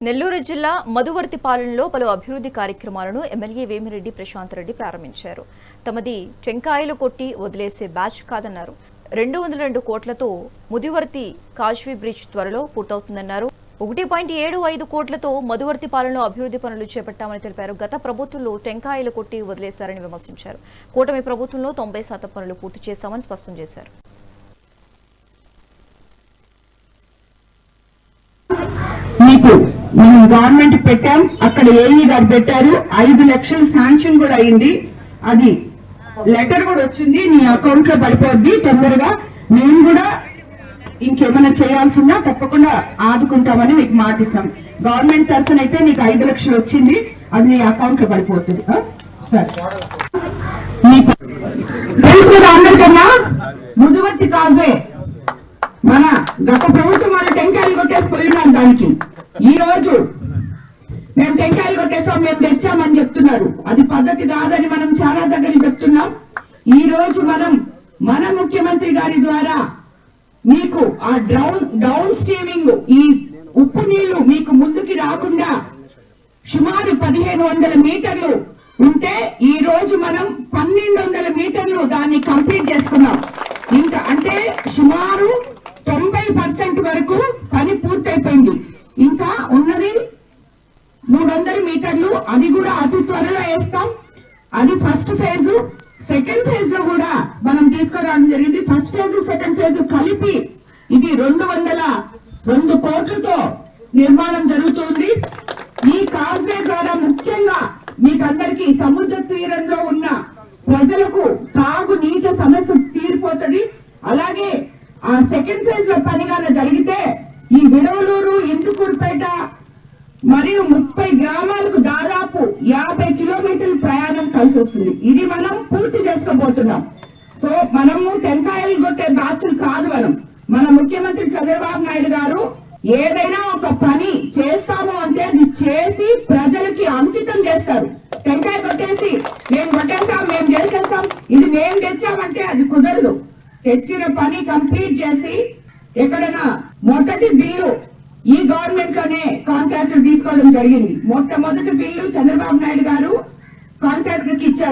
నెల్లూరు జిల్లా మధువర్తిపాలెంలో పలు అభివృద్ధి కార్యక్రమాలను ఎమ్మెల్యే వేమిరెడ్డి ప్రశాంత్ రెడ్డి ప్రారంభించారు. తమది టెంకాయలు కొట్టి వదిలేసే బ్యాచ్ కాదన్నారు. 202 కోట్లతో ముదివర్తి కాజ్వే బ్రిడ్జ్ త్వరలో పూర్తవుతుందన్నారు. 1.75 కోట్లతో మధువర్తిపాలెంలో అభివృద్ధి పనులు చేపట్టామని తెలిపారు. గత ప్రభుత్వంలో టెంకాయలు కొట్టి వదిలేశారని విమర్శించారు. కూటమి ప్రభుత్వంలో 90% పనులు పూర్తి చేశామని స్పష్టం చేశారు. మనం గవర్నమెంట్ పెట్టాం, అక్కడ ఏఈ గారు పెట్టారు. 5 లక్షలు శాంక్షన్ కూడా అయింది. అది లెటర్ కూడా వచ్చింది, నీ అకౌంట్ లో పడిపోద్ది తొందరగా. మేము కూడా ఇంకేమైనా చేయాల్సిందా తప్పకుండా ఆదుకుంటామని మీకు మాటిస్తాం. గవర్నమెంట్ తరఫున అయితే నీకు 5 లక్షలు వచ్చింది, అది నీ అకౌంట్ లో పడిపోతుంది. సరే, మీకు తెలుసు కదా అందరికన్నా, ముదువర్తి కాజే మన గత ప్రభుత్వం వాళ్ళు టెంకాయలు కొట్టేసి పోయినాం. దానికి ఈ రోజు మేము టెంకాయలు కొట్టేసాం, మేము తెచ్చామని చెప్తున్నారు. అది పద్ధతి కాదని మనం చాలా దగ్గర చెప్తున్నాం. ఈ రోజు మన ముఖ్యమంత్రి గారి ద్వారా మీకు ఆ డౌన్ స్ట్రీమింగ్, ఈ ఉప్పు నీళ్లు మీకు ముందుకి రాకుండా సుమారు 1500 మీటర్లు ఉంటే ఈ రోజు మనం 1200 మీటర్లు దాన్ని కంప్లీట్ చేసుకున్నాం. ఇంకా అంటే సుమారు 90% వరకు పని పూర్తయిపోయింది. ఇంకా ఉన్నది 300 మీటర్లు, అది కూడా అతి త్వరలో వేస్తాం. అది ఫస్ట్ ఫేజ్. సెకండ్ ఫేజ్ లో కూడా మనం తీసుకురావడం జరిగింది. ఫస్ట్ ఫేజ్ సెకండ్ ఫేజ్ కలిపి ఇది 202 కోట్లతో నిర్మాణం జరుగుతుంది. ఈ కాజ్వే ద్వారా ముఖ్యంగా మీకందరికీ సముద్ర తీరంలో ఉన్న ప్రజలకు తాగు నీటి సమస్య తీరిపోతుంది. అలాగే ఆ సెకండ్ ఫేజ్ లో పనిగాన జరిగితే ఈ విడవలూరు, ఇందుకూరుపేట మరియు 30 గ్రామాలకు దాదాపు 50 కిలోమీటర్ల ప్రయాణం కలిసి వస్తుంది. ఇది మనం పూర్తి చేసుకోబోతున్నాం. సో మనము టెంకాయలు కొట్టే బ్యాచ్లు కాదు. మన ముఖ్యమంత్రి చంద్రబాబు నాయుడు గారు ఏదైనా ఒక పని చేస్తాము అంటే అది చేసి ప్రజలకి అంకితం చేస్తారు. టెంకాయ కొట్టేసి మేము కొట్టేస్తాం, మేము చేసేస్తాం, ఇది మేము తెచ్చామంటే అది కుదరదు. తెచ్చిన పని కంప్లీట్ చేసి ఎక్కడైనా మొదటి బిల్లు ఈ గవర్నమెంట్ లోనే కాంట్రాక్టర్ తీసుకోవడం జరిగింది. మొట్టమొదటి బిల్లు చంద్రబాబు నాయుడు గారు కాంట్రాక్టర్ కి ఇచ్చారు.